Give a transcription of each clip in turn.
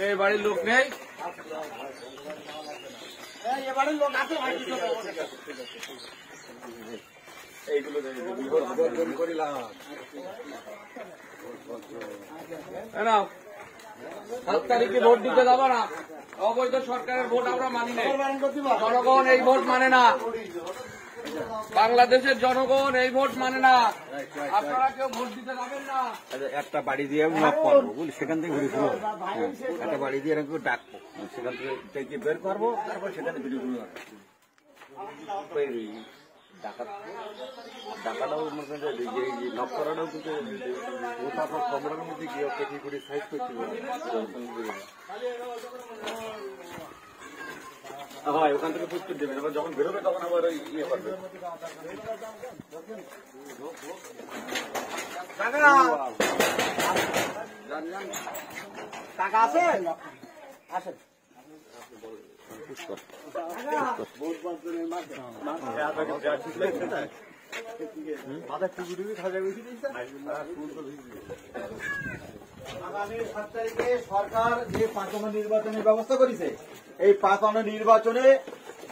এই বাড়ির লোক নেই, এ বাড়ির লোক আছে ভাই, এইগুলো করিলাম। 7 তারিখে ভোট দিতে যাবো না। অবৈধ সরকারের ভোট আমরা মানি না। জনগণ এই ভোট মানে না, বাংলাদেশের জনগণ এই ভোট মানে না। আপনারা কেউ ভোট দিতে যাবেন না। একটা বাড়ি দিয়ে নক করবো, বুঝলি, সেখান থেকে ঘুরে ফিরবো। একটা বাড়ি দিয়ে এরকম ডাকবো, সেখান থেকে বের করবো, তারপর সেখানে ভিডিও শুরু হবে। ডাকাটাও নক করাটাও কিন্তু আপনার খবরের মধ্যে গিয়ে পেটি করে সাইজ করতে হয়, ওখান থেকে প্রস্তুত দেবেন। আবার যখন বেরোবে তখন আবার ইয়ে করবে। টাকা আছে, আসেন আগামী 7 তারিখে সরকার যে 5 নির্বাচনের ব্যবস্থা করেছে, এই 5 নির্বাচনে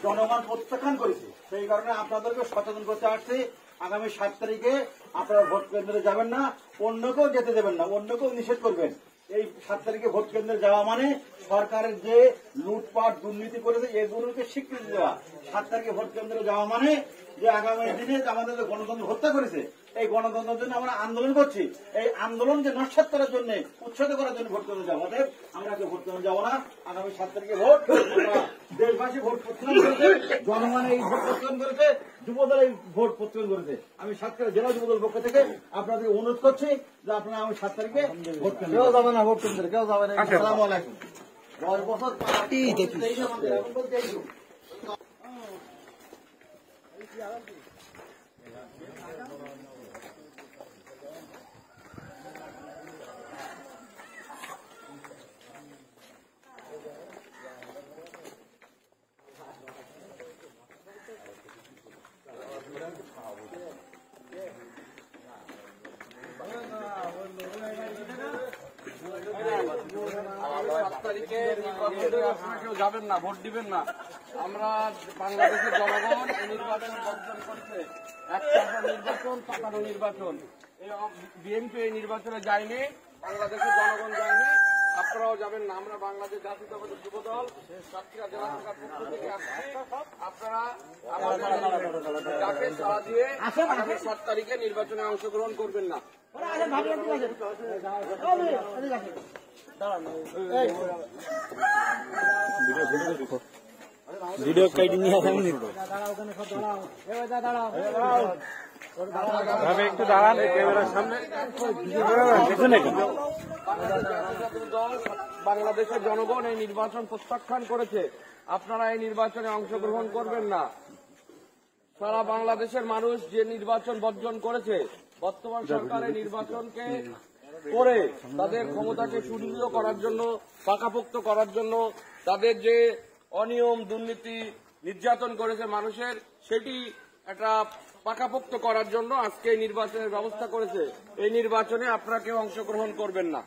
জনগণ প্রত্যাখ্যান করেছে। সেই কারণে আপনাদেরকে সচেতন করতে আসছি। আগামী 7 তারিখে আপনারা ভোট কেন্দ্রে যাবেন না, অন্যকেও যেতে দেবেন না, অন্যকেও নিষেধ করবেন। এই 7 তারিখে ভোট কেন্দ্রে যাওয়া মানে সরকারের যে লুটপাট দুর্নীতি করেছে এগুলোকে স্বীকৃতি দেওয়া। 7 তারিখে ভোট কেন্দ্রে যাওয়া মানে যে আগামী দিনে আমাদের যে গণতন্ত্র হত্যা করেছে, এই গণতন্ত্রের জন্য আমরা আন্দোলন করছি। এই আন্দোলনকে নস্যাৎ করার জন্য, উচ্ছেদ করার জন্য ভোট কেন্দ্রে যাবো। অতএব আমরা ভোট কেন্দ্রে যাবো না। আগামী 7 তারিখে ভোট, দেশবাসী ভোট প্রত্যাখ্যান করেছে, জনগণ এই ভোট প্রত্যাখ্যান করেছে, যুবদল এই ভোট প্রত্যাখ্যান করেছে। আমি সাতক্ষীরা জেলা যুবদল পক্ষ থেকে আপনাদের অনুরোধ করছি যে আপনারা আমি 7 তারিখে ভোট কেন্দ্রে কেউ যাবে না, ভোট কেন্দ্রে কেউ যাবে না। আসসালামু আলাইকুম। 10 বছর কেউ যাবেন না, ভোট দিবেন না। আমরা বাংলাদেশের জনগণ এই নির্বাচন বর্জন করছে। 1 নির্বাচন, 57 নির্বাচন। বিএনপি এই নির্বাচনে যায়নি, বাংলাদেশের জনগণ যায়নি, আপনারাও যাবেন না। আমরা বাংলাদেশ জাতীয়তাবাদী যুবদল সাতক্ষীরা জেলা শাখার পক্ষ থেকে আসছি। আপনারা ডাকে সাড়া দিয়ে আগামী 7 তারিখে নির্বাচনে অংশগ্রহণ করবেন না। ভিডিও কাইটি নিয়ে আসেন, একটু দাঁড়ান ক্যামেরার সামনে। বাংলাদেশের জনগণ এই নির্বাচন প্রত্যাখ্যান করেছে, আপনারা এই নির্বাচনে অংশগ্রহণ করবেন না। সারা বাংলাদেশের মানুষ যে নির্বাচন বর্জন করেছে, বর্তমান সরকার এই নির্বাচনকে করে তাদের ক্ষমতাকে সুদৃঢ় করার জন্য, পাকাপোক্ত করার জন্য, তাদের যে অনিয়ম দুর্নীতি নির্যাতন করেছে মানুষের, সেটি একটা পাকাপোক্ত করার জন্য আজকে এই নির্বাচনের ব্যবস্থা করেছে। এই নির্বাচনে আপনারা কেউ অংশগ্রহণ করবেন না।